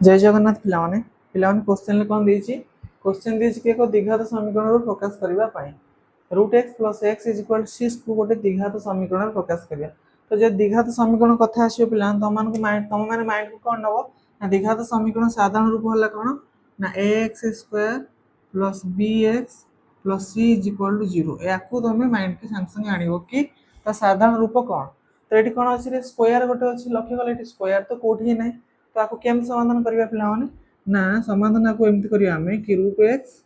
जय जगन्नाथ पिलाने पिलाने क्वेश्चन कौन देछि क्वेश्चन देछि कि एक द्विघात समीकरण रो प्रकाश करबा पई root x plus x is equal to 6 को गोटे द्विघात समीकरण रो प्रकाश करबा। तो जे द्विघात समीकरण कथा आसीयो पिलान तमन को माइंड तम माने माइंड को कोन नबो ना द्विघात समीकरण साधारण रूप होला कोन ना ax² plus bx plus c is equal to 0 याकू तमे माइंड के संग संग आनिबो कि ता साधारण रूप कोन। तो एटी कोन अछि रे स्क्वायर गोटे अछि लक्ष्य गले एटी स्क्वायर तो कोठी नै तो आपको केम समाधान करिया पिला माने ना समाधान आपको एमति करिया हमें कि root x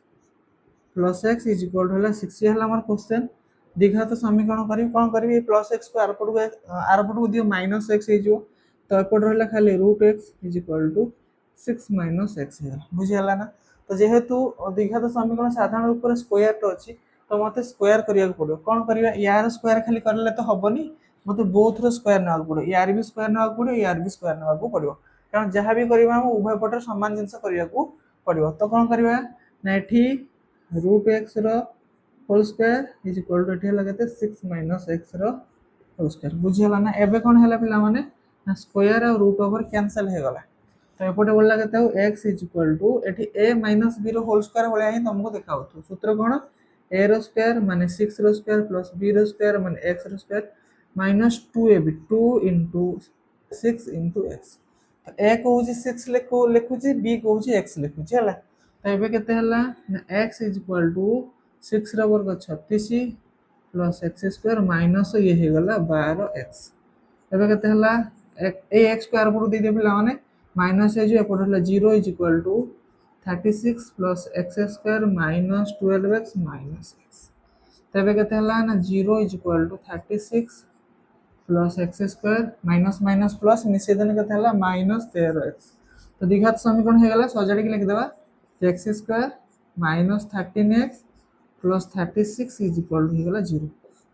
plus x is equal to 6 ये हला हमर क्वेश्चन द्विघात समीकरण करी कोन करबी प्लस x को आर पटु दियो माइनस x हे जो तो एपट रहला खाली root x is equal to 6 minus x हे बुझी हला ना। तो जेहेतु द्विघात समीकरण साधारण रूप रे स्क्वायर तो अछि तो मते स्क्वायर करिया पड़ो कोन करिया यार स्क्वायर खाली करले तो हबनी मते बोथ रो स्क्वायर ना पड़ो यार भी स्क्वायर ना पड़ो यार भी स्क्वायर ना पड़ो कारण जहाँ भी करबा हम उभय पटर समान जिंस करिया को पड़िबो। तो कोन करबा ना एठी रूट x रो whole square is equal to एठी लगते 6 माइनस x रो होल स्क्वायर बुझियला ना। एबे कोन हैला पिला माने ना स्क्वायर और रूट ओवर कैंसिल हे गला तो एपटे बोल लगते हो x इज इक्वल टू एठी a माइनस b रो होल स्क्वायर होले ही तुमको देखाउ तो सूत्र कोन a रो स्क्वायर माने 6 रो स्क्वायर प्लस b रो स्क्वायर माने x रो स्क्वायर माइनस 2ab 2 6 x तो a को होची 6 लिखु छी b को होची x लिखु छी हला। तो एबे केते हला x इज इक्वल टू 6 रो वर्ग 36 प्लस x स्क्वायर माइनस ये हे गला 12x एबे केते हला ए x स्क्वायर पर दे दे पिला माने माइनस है जो एपट हला 0 is equal to 36 plus x square minus 12x minus x तो एबे केते हला ना 0 is equal to 36 plus X square minus minus plus मिसे देने केते हला माइनस 13x तो द्विघात समीकरण हे गला सजाडी के लिख देबा x square minus 13x plus 36 is equal to हे गला 0।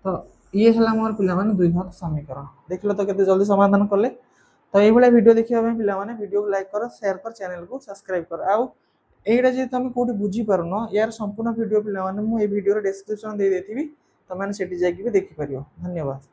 तो ये हला मोर पिला माने द्विघात समीकरण देखलो तो केते जल्दी समाधान करले। तो एई भले वीडियो देखिया में पिला माने वीडियो को लाइक करो शेयर कर चैनल को सब्सक्राइब कर आउ एइडा जे तुम कोठी बुझी परनो यार संपूर्ण वीडियो पिला माने मु ए वीडियो रे डिस्क्रिप्शन दे देथिबी तमाने सेठी जाकी भी देखि परियो। धन्यवाद।